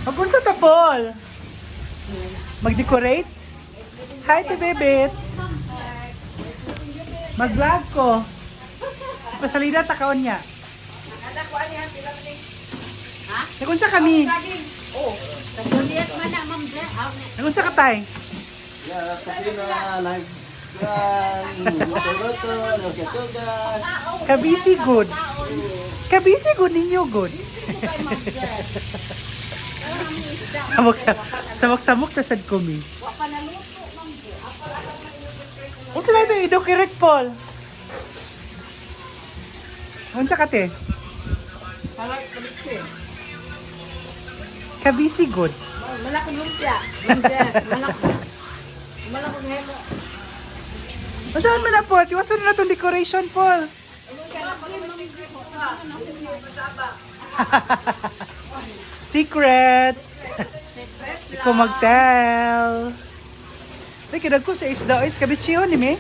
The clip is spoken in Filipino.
Magunsa ta, Paul? Mag-decorate? Hi, te bebet. Mag-vlog ko. Pasalida takaon niya. Nagunsa kami. Oh, Juliet man na, Ma'am Jen. Nagunsa ka tay. Kabisi good. Kabisi good ninyo good. Samok ta sad kumi. Unsa ba ito idokirek Paul? Unsa ka te? Kabisi good. Malaki lumpia. Yes, malaki. Malaki helo. Unsa man na Paul? Tiwason na tong decoration Paul. Secret. Ikaw mag-tell. Ay, kidag ko sa isda. Ay, kabitsiyo ni me.